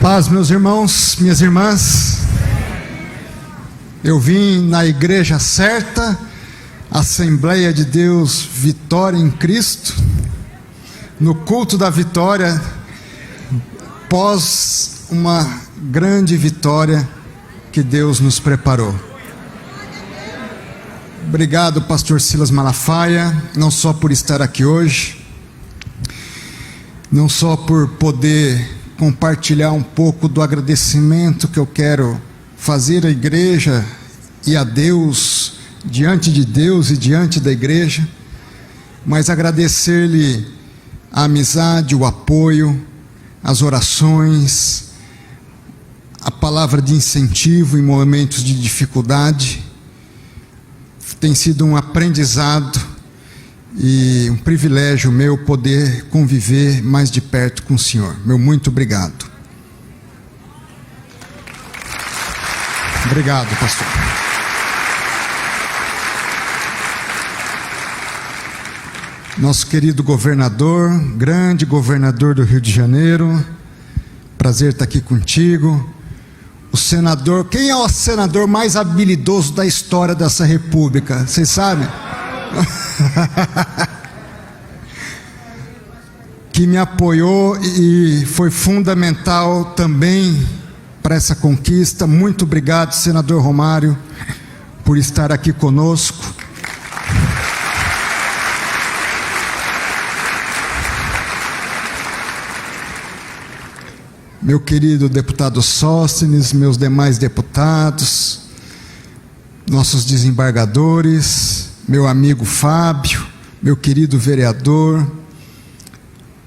Paz, meus irmãos, minhas irmãs. Eu vim na igreja certa, Assembleia de Deus Vitória em Cristo, no culto da vitória, pós uma grande vitória que Deus nos preparou. Obrigado, pastor Silas Malafaia, não só por estar aqui hoje, não só por poder compartilhar um pouco do agradecimento que eu quero fazer à igreja e a Deus, diante de Deus e diante da igreja, mas agradecer-lhe a amizade, o apoio, as orações, a palavra de incentivo em momentos de dificuldade. Tem sido um aprendizado e um privilégio meu poder conviver mais de perto com o Senhor. Meu muito obrigado. Obrigado, pastor. Nosso querido governador, grande governador do Rio de Janeiro, prazer estar aqui contigo. O senador, quem é o senador mais habilidoso da história dessa república? Vocês sabem? Que me apoiou e foi fundamental também para essa conquista. Muito obrigado, senador Romário, por estar aqui conosco. Meu querido deputado Sóstenes, meus demais deputados, nossos desembargadores, meu amigo Fábio, meu querido vereador,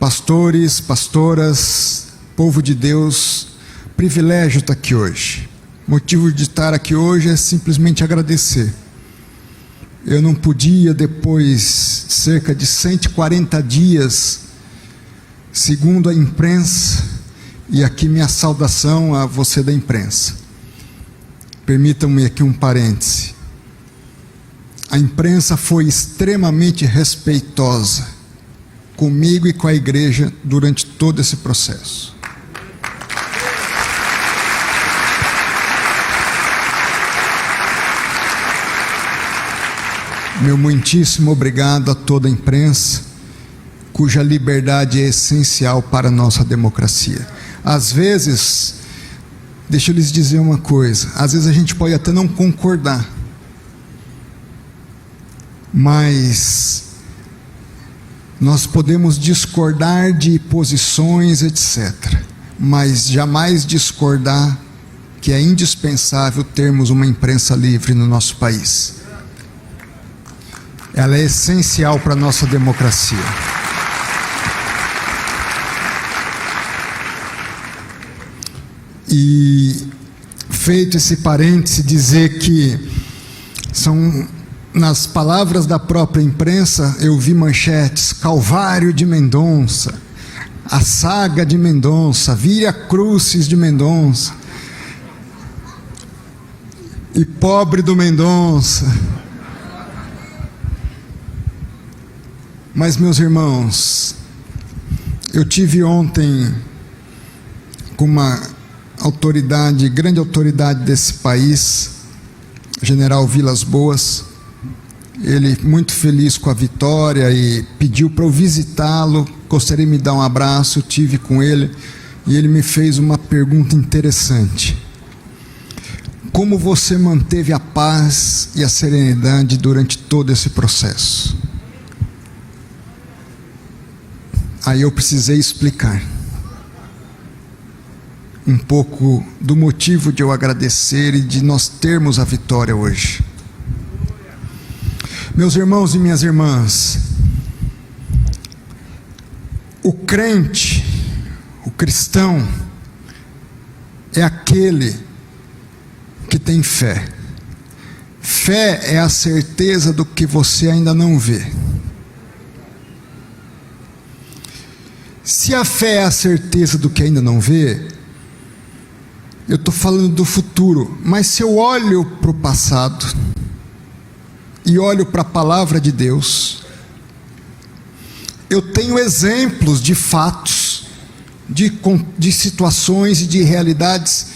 pastores, pastoras, povo de Deus, privilégio estar aqui hoje. O motivo de estar aqui hoje é simplesmente agradecer. Eu não podia, depois de cerca de 140 dias, segundo a imprensa, e aqui minha saudação a você da imprensa. Permitam-me aqui um parêntese. A imprensa foi extremamente respeitosa comigo e com a igreja durante todo esse processo. Meu muitíssimo obrigado a toda a imprensa, cuja liberdade é essencial para a nossa democracia. Às vezes, deixa eu lhes dizer uma coisa, às vezes a gente pode até não concordar, mas nós podemos discordar de posições, etc., mas jamais discordar que é indispensável termos uma imprensa livre no nosso país. Ela é essencial para a nossa democracia. E, feito esse parêntese, dizer que são, nas palavras da própria imprensa, eu vi manchetes: Calvário de Mendonça, a saga de Mendonça, Via Crucis de Mendonça, e pobre do Mendonça. Mas, meus irmãos, eu tive ontem com uma autoridade, grande autoridade desse país, General Vilas Boas. Ele muito feliz com a vitória e pediu para eu visitá-lo, gostaria de me dar um abraço. Eu tive com ele e ele me fez uma pergunta interessante: como você manteve a paz e a serenidade durante todo esse processo? Aí eu precisei explicar um pouco do motivo de eu agradecer e de nós termos a vitória hoje. Meus irmãos e minhas irmãs, o crente, o cristão, é aquele que tem fé. Fé é a certeza do que você ainda não vê. Se a fé é a certeza do que ainda não vê, eu estou falando do futuro, mas se eu olho para o passado e olho para a palavra de Deus, eu tenho exemplos de fatos de situações e de realidades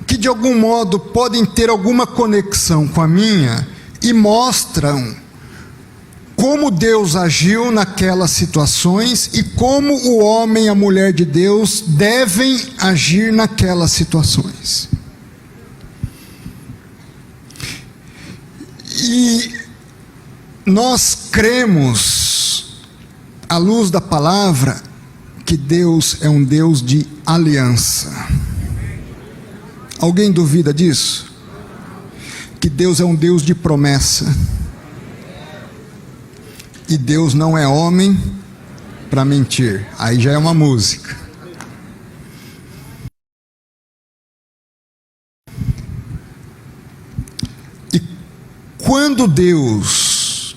que de algum modo podem ter alguma conexão com a minha e mostram como Deus agiu naquelas situações e como o homem e a mulher de Deus devem agir naquelas situações. E nós cremos, à luz da palavra, que Deus é um Deus de aliança. Alguém duvida disso? Que Deus é um Deus de promessa. E Deus não é homem para mentir. Aí já é uma música. E quando Deus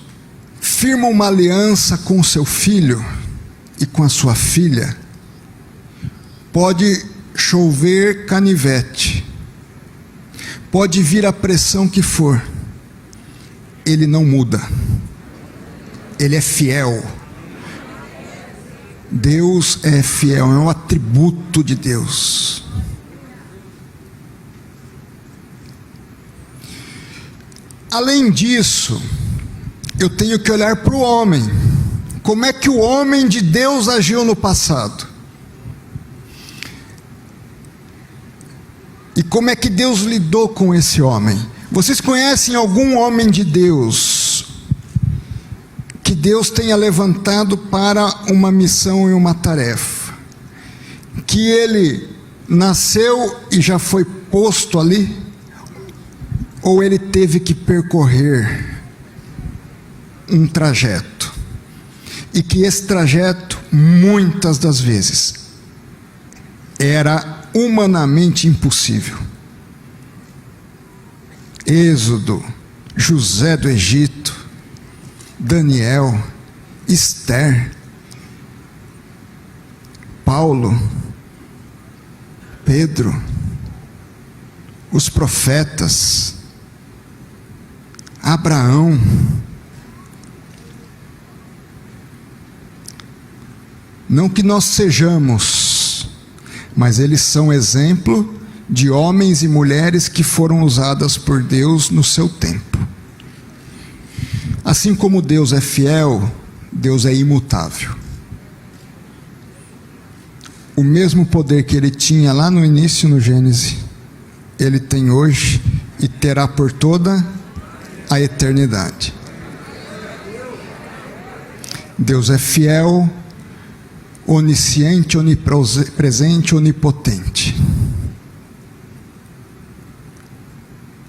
firma uma aliança com o seu filho e com a sua filha, pode chover canivete, pode vir a pressão que for, Ele não muda. Ele é fiel. Deus é fiel, é um atributo de Deus. Além disso, eu tenho que olhar para o homem. Como é que o homem de Deus agiu no passado? E como é que Deus lidou com esse homem? Vocês conhecem algum homem de Deus que Deus tenha levantado para uma missão e uma tarefa, que ele nasceu e já foi posto ali, ou ele teve que percorrer um trajeto, e que esse trajeto, muitas das vezes, era humanamente impossível? Êxodo, José do Egito, Daniel, Esther, Paulo, Pedro, os profetas, Abraão. Não que nós sejamos, mas eles são exemplo de homens e mulheres que foram usadas por Deus no seu tempo. Assim como Deus é fiel, Deus é imutável. O mesmo poder que Ele tinha lá no início, no Gênesis, Ele tem hoje e terá por toda a eternidade. Deus é fiel, onisciente, onipresente, onipotente.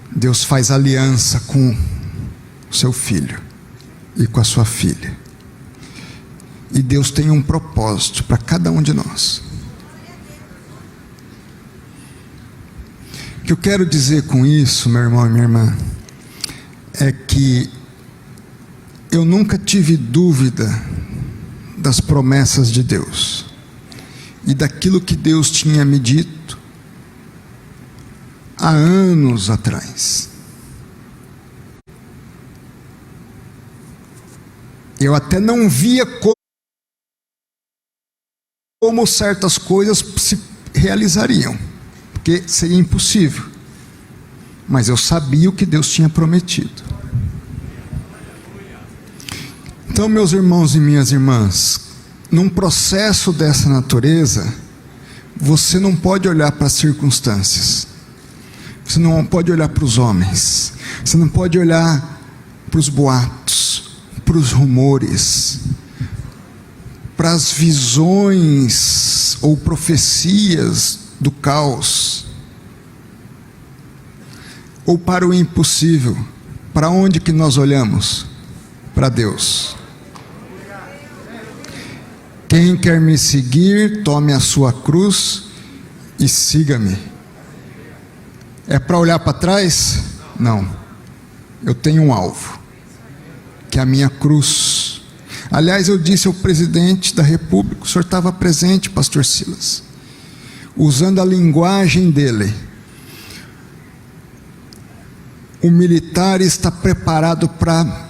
Deus faz aliança com o seu filho e com a sua filha. E Deus tem um propósito para cada um de nós. O que eu quero dizer com isso, meu irmão e minha irmã, é que eu nunca tive dúvida das promessas de Deus e daquilo que Deus tinha me dito há anos atrás. Eu até não via como certas coisas se realizariam, porque seria impossível. Mas eu sabia o que Deus tinha prometido. Então, meus irmãos e minhas irmãs, num processo dessa natureza, você não pode olhar para as circunstâncias, você não pode olhar para os homens, você não pode olhar para os boatos, para os rumores, para as visões ou profecias do caos, ou para o impossível. Para onde que nós olhamos? Para Deus. Quem quer me seguir, tome a sua cruz e siga-me. É para olhar para trás? Não. Eu tenho um alvo, que é a minha cruz. Aliás, eu disse ao presidente da República, o senhor estava presente, pastor Silas, usando a linguagem dele: o militar está preparado para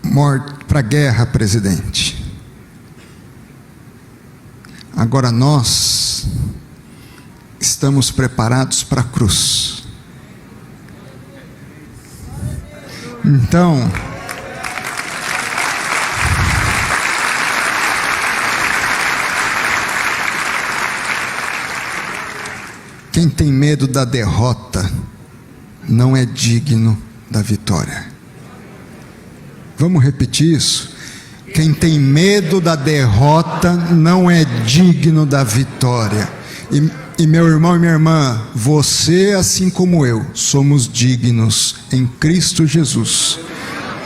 morte, para guerra, presidente. Agora nós estamos preparados para a cruz. Então, quem tem medo da derrota não é digno da vitória. Vamos repetir isso? Quem tem medo da derrota não é digno da vitória. E meu irmão e minha irmã, você, assim como eu, somos dignos em Cristo Jesus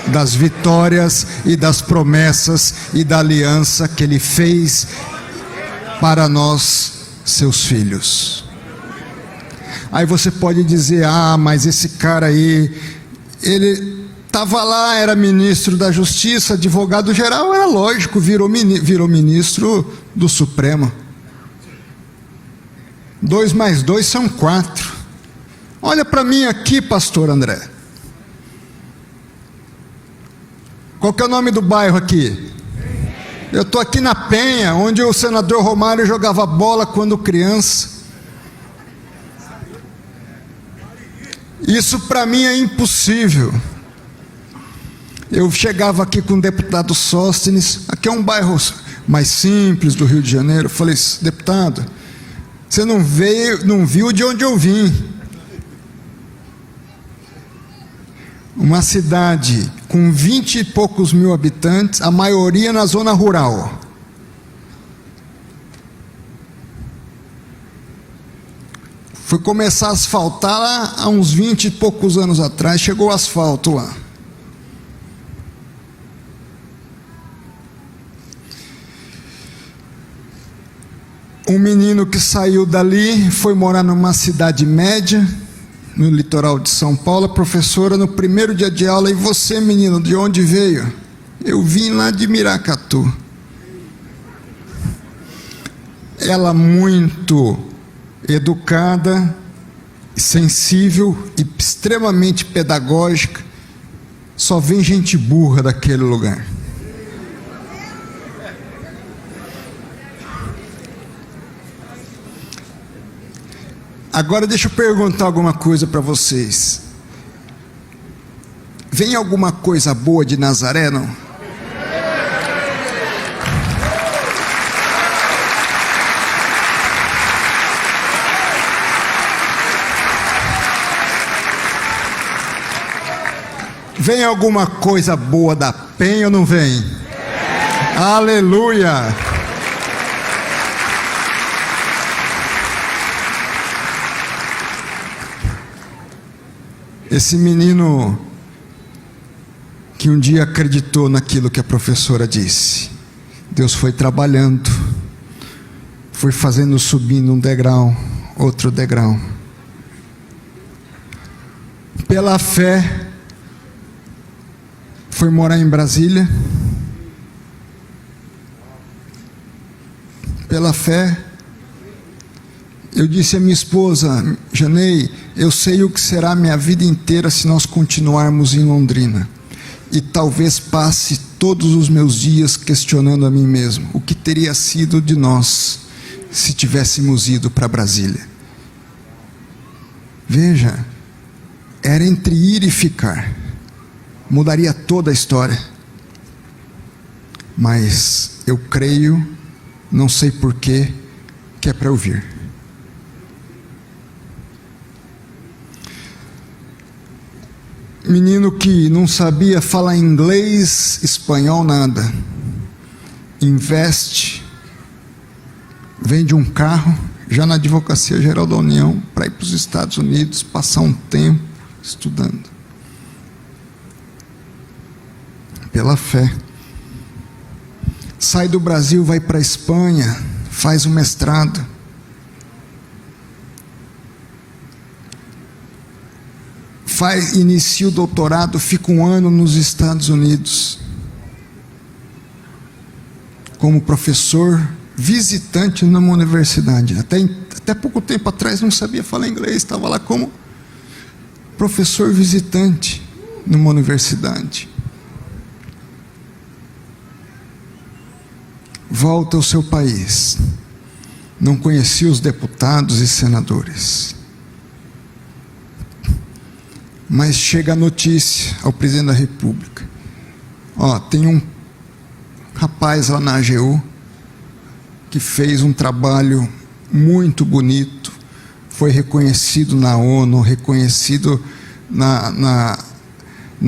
das vitórias e das promessas e da aliança que Ele fez para nós, seus filhos. Aí você pode dizer: ah, mas esse cara aí, ele estava lá, era ministro da Justiça, advogado geral, era lógico, virou ministro do Supremo. 2 mais 2 são 4. Olha para mim aqui, pastor André. Qual que é o nome do bairro aqui? Eu estou aqui na Penha, onde o senador Romário jogava bola quando criança. Isso para mim é impossível. Eu chegava aqui com o deputado Sóstenes, aqui é um bairro mais simples do Rio de Janeiro. Eu falei: deputado, você não viu de onde eu vim. Uma cidade com 20 e poucos mil habitantes, a maioria na zona rural. Foi começar a asfaltar lá há uns 20 e poucos anos atrás, chegou o asfalto lá. Um menino que saiu dali, foi morar numa cidade média, no litoral de São Paulo. A professora, no primeiro dia de aula: e você, menino, de onde veio? Eu vim lá de Miracatu. Ela muito educada, sensível e extremamente pedagógica. Só vem gente burra daquele lugar. Agora deixa eu perguntar alguma coisa para vocês. Vem alguma coisa boa de Nazaré, não? Vem alguma coisa boa da Penha ou não vem? Aleluia! Esse menino que um dia acreditou naquilo que a professora disse, Deus foi trabalhando, foi fazendo subindo um degrau, outro degrau. Pela fé, foi morar em Brasília. Pela fé, eu disse à minha esposa: Janei, eu sei o que será a minha vida inteira se nós continuarmos em Londrina. E talvez passe todos os meus dias questionando a mim mesmo: o que teria sido de nós se tivéssemos ido para Brasília? Veja, era entre ir e ficar. Mudaria toda a história. Mas eu creio, não sei porquê, que é para eu vir. Menino que não sabia falar inglês, espanhol, nada. Investe, vende um carro, já na Advocacia Geral da União, para ir para os Estados Unidos, passar um tempo estudando. Pela fé. Sai do Brasil, vai para a Espanha, faz um mestrado. Inicia o doutorado, fica 1 ano nos Estados Unidos, como professor visitante numa universidade. Até pouco tempo atrás não sabia falar inglês, estava lá como professor visitante numa universidade. Volta ao seu país, não conhecia os deputados e senadores. Mas chega a notícia ao presidente da República: tem um rapaz lá na AGU que fez um trabalho muito bonito, foi reconhecido na ONU, reconhecido na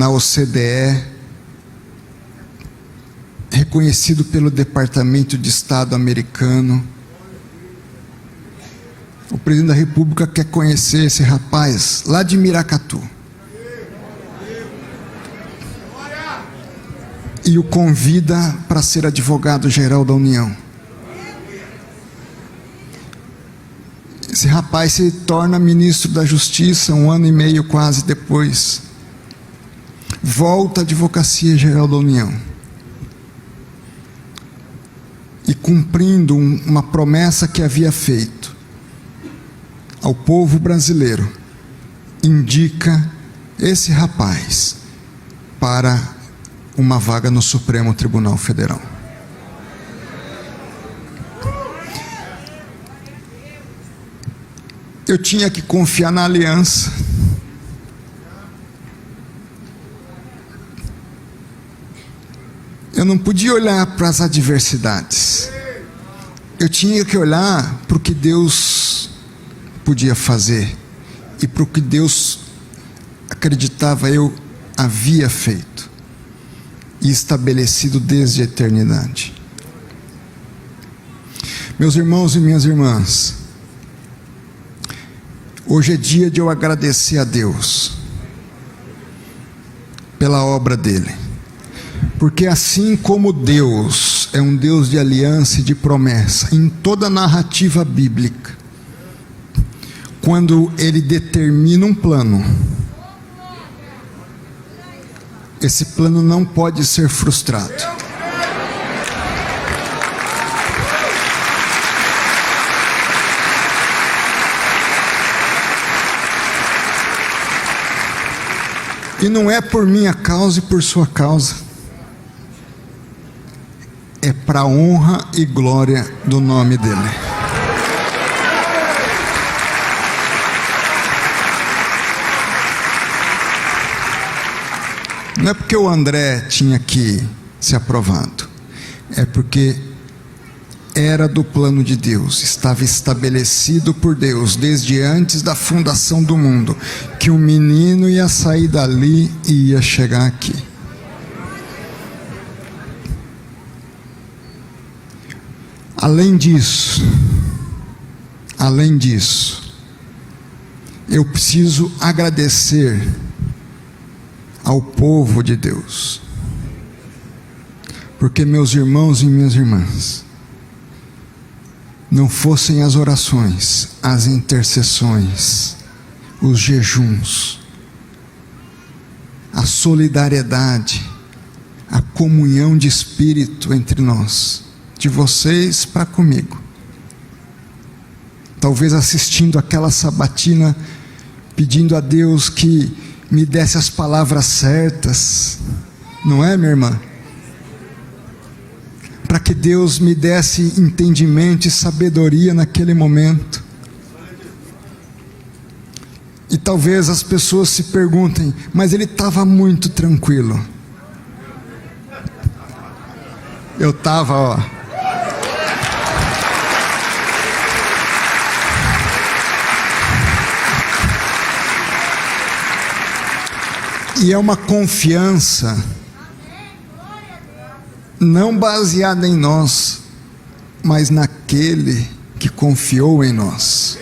OCDE, reconhecido pelo Departamento de Estado americano. O presidente da República quer conhecer esse rapaz lá de Miracatu e o convida para ser advogado-geral da União. Esse rapaz se torna ministro da Justiça 1 ano e meio quase depois. Volta à Advocacia Geral da União. E cumprindo uma promessa que havia feito ao povo brasileiro, indica esse rapaz para uma vaga no Supremo Tribunal Federal. Eu tinha que confiar na aliança. Eu não podia olhar para as adversidades. Eu tinha que olhar para o que Deus podia fazer e para o que Deus acreditava eu havia feito e estabelecido desde a eternidade. Meus irmãos e minhas irmãs, hoje é dia de eu agradecer a Deus pela obra dele, porque assim como Deus é um Deus de aliança e de promessa em toda a narrativa bíblica, quando ele determina um plano, esse plano não pode ser frustrado. E não é por minha causa e por sua causa. É para a honra e glória do nome dele. Não é porque o André tinha que ser aprovado. É porque era do plano de Deus, estava estabelecido por Deus desde antes da fundação do mundo, que o menino ia sair dali e ia chegar aqui. Além disso, eu preciso agradecer ao povo de Deus, porque meus irmãos e minhas irmãs, não fossem as orações, as intercessões, os jejuns, a solidariedade, a comunhão de espírito entre nós, de vocês para comigo, talvez assistindo aquela sabatina, pedindo a Deus que me desse as palavras certas, não é, minha irmã? Para que Deus me desse entendimento e sabedoria naquele momento. E talvez as pessoas se perguntem, mas ele estava muito tranquilo. Eu estava, E é uma confiança não baseada em nós, mas naquele que confiou em nós.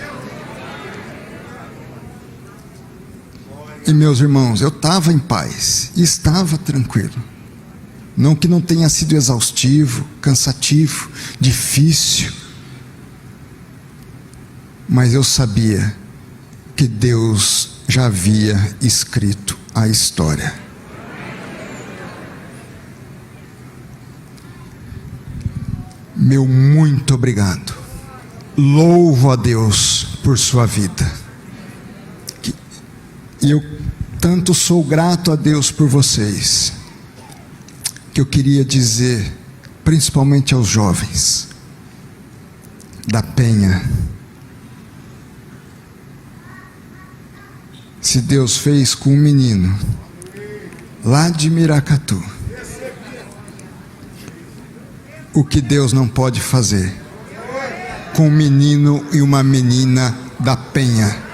E meus irmãos, eu estava em paz, estava tranquilo. Não que não tenha sido exaustivo, cansativo, difícil, mas eu sabia que Deus já havia escrito a história. Meu muito obrigado. Louvo a Deus por sua vida. E eu tanto sou grato a Deus por vocês, que eu queria dizer, principalmente aos jovens, da Penha. Se Deus fez com um menino lá de Miracatu, o que Deus não pode fazer com um menino e uma menina da Penha?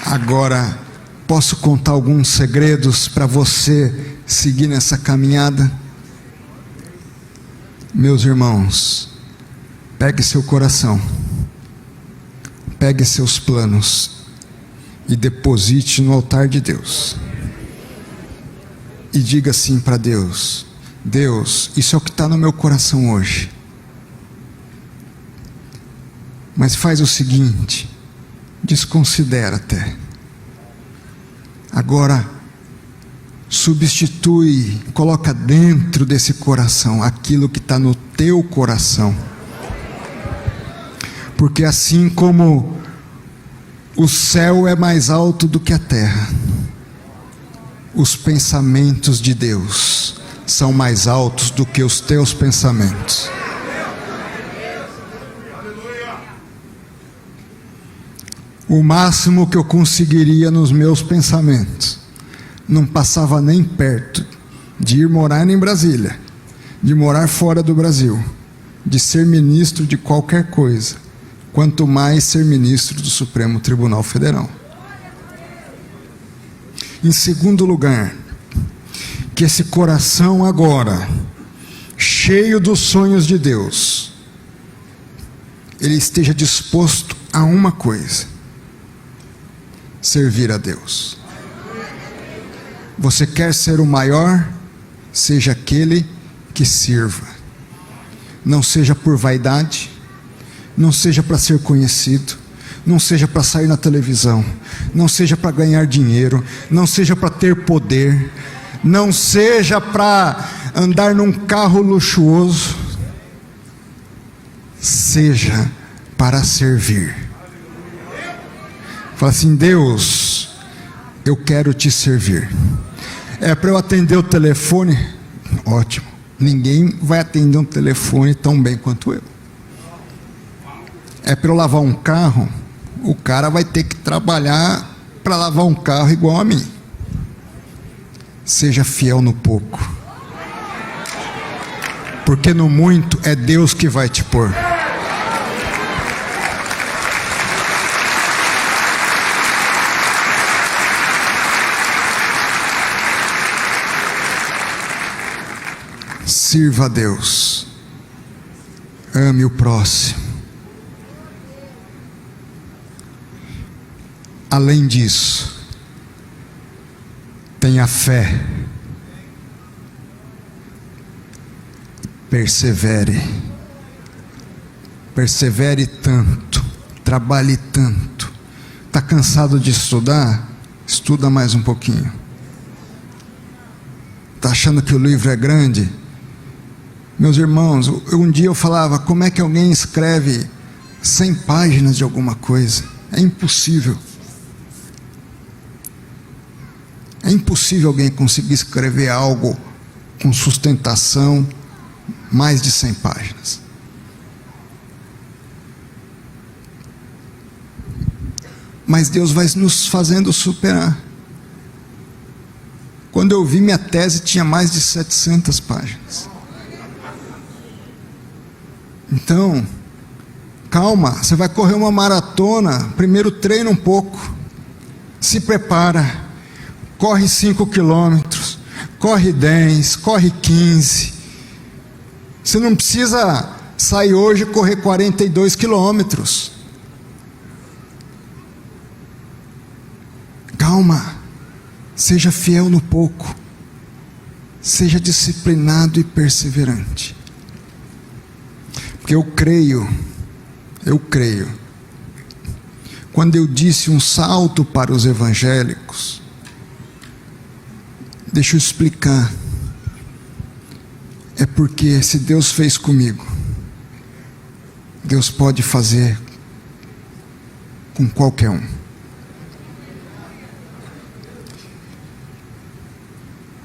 Agora, posso contar alguns segredos para você seguir nessa caminhada? Meus irmãos, pegue seu coração, pegue seus planos e deposite no altar de Deus. E diga assim para Deus: Deus, isso é o que está no meu coração hoje. Mas faz o seguinte, desconsidera até. Agora, substitui, coloca dentro desse coração aquilo que está no teu coração. Porque assim como o céu é mais alto do que a terra, os pensamentos de Deus são mais altos do que os teus pensamentos. O máximo que eu conseguiria nos meus pensamentos não passava nem perto de ir morar em Brasília, de morar fora do Brasil, de ser ministro de qualquer coisa, quanto mais ser ministro do Supremo Tribunal Federal. Em segundo lugar, que esse coração agora, cheio dos sonhos de Deus, ele esteja disposto a uma coisa: servir a Deus. Você quer ser o maior? Seja aquele que sirva. Não seja por vaidade, não seja para ser conhecido, não seja para sair na televisão, não seja para ganhar dinheiro, não seja para ter poder, não seja para andar num carro luxuoso. Seja para servir. Fala assim: Deus, eu quero te servir. É para eu atender o telefone? Ótimo. Ninguém vai atender um telefone tão bem quanto eu. É para eu lavar um carro? O cara vai ter que trabalhar para lavar um carro igual a mim. Seja fiel no pouco, porque no muito é Deus que vai te pôr. Sirva a Deus, ame o próximo. Além disso, tenha fé, persevere tanto, trabalhe tanto. Está cansado de estudar? Estuda mais um pouquinho. Está achando que o livro é grande? Meus irmãos, um dia eu falava: como é que alguém escreve 100 páginas de alguma coisa? É impossível. É impossível alguém conseguir escrever algo com sustentação, mais de 100 páginas. Mas Deus vai nos fazendo superar. Quando eu vi, minha tese tinha mais de 700 páginas. Então, calma, você vai correr uma maratona, primeiro treina um pouco, se prepara, corre 5 quilômetros, corre 10, corre 15. Você não precisa sair hoje e correr 42 quilômetros. Calma, seja fiel no pouco, seja disciplinado e perseverante. Porque eu creio, quando eu disse um salto para os evangélicos, deixa eu explicar, é porque se Deus fez comigo, Deus pode fazer com qualquer um.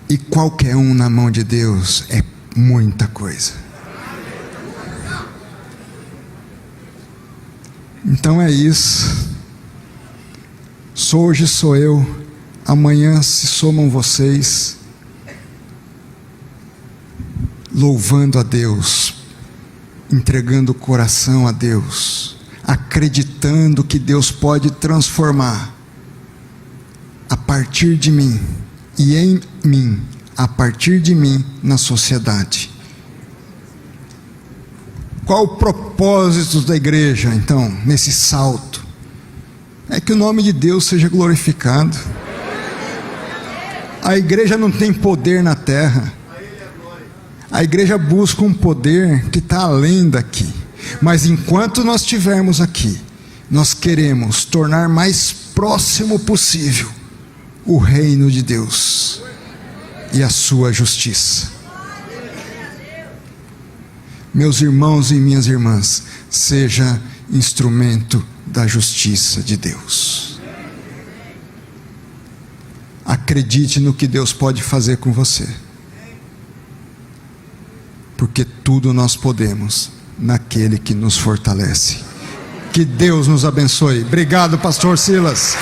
E qualquer um na mão de Deus é muita coisa. Então é isso. Hoje sou eu, amanhã se somam vocês, louvando a Deus, entregando o coração a Deus, acreditando que Deus pode transformar a partir de mim e em mim, a partir de mim, na sociedade. Qual o propósito da igreja, então, nesse salto? É que o nome de Deus seja glorificado. A igreja não tem poder na terra. A igreja busca um poder que está além daqui. Mas enquanto nós estivermos aqui, nós queremos tornar mais próximo possível o reino de Deus e a sua justiça. Meus irmãos e minhas irmãs, seja instrumento da justiça de Deus. Acredite no que Deus pode fazer com você, porque tudo nós podemos naquele que nos fortalece. Que Deus nos abençoe. Obrigado, pastor Silas.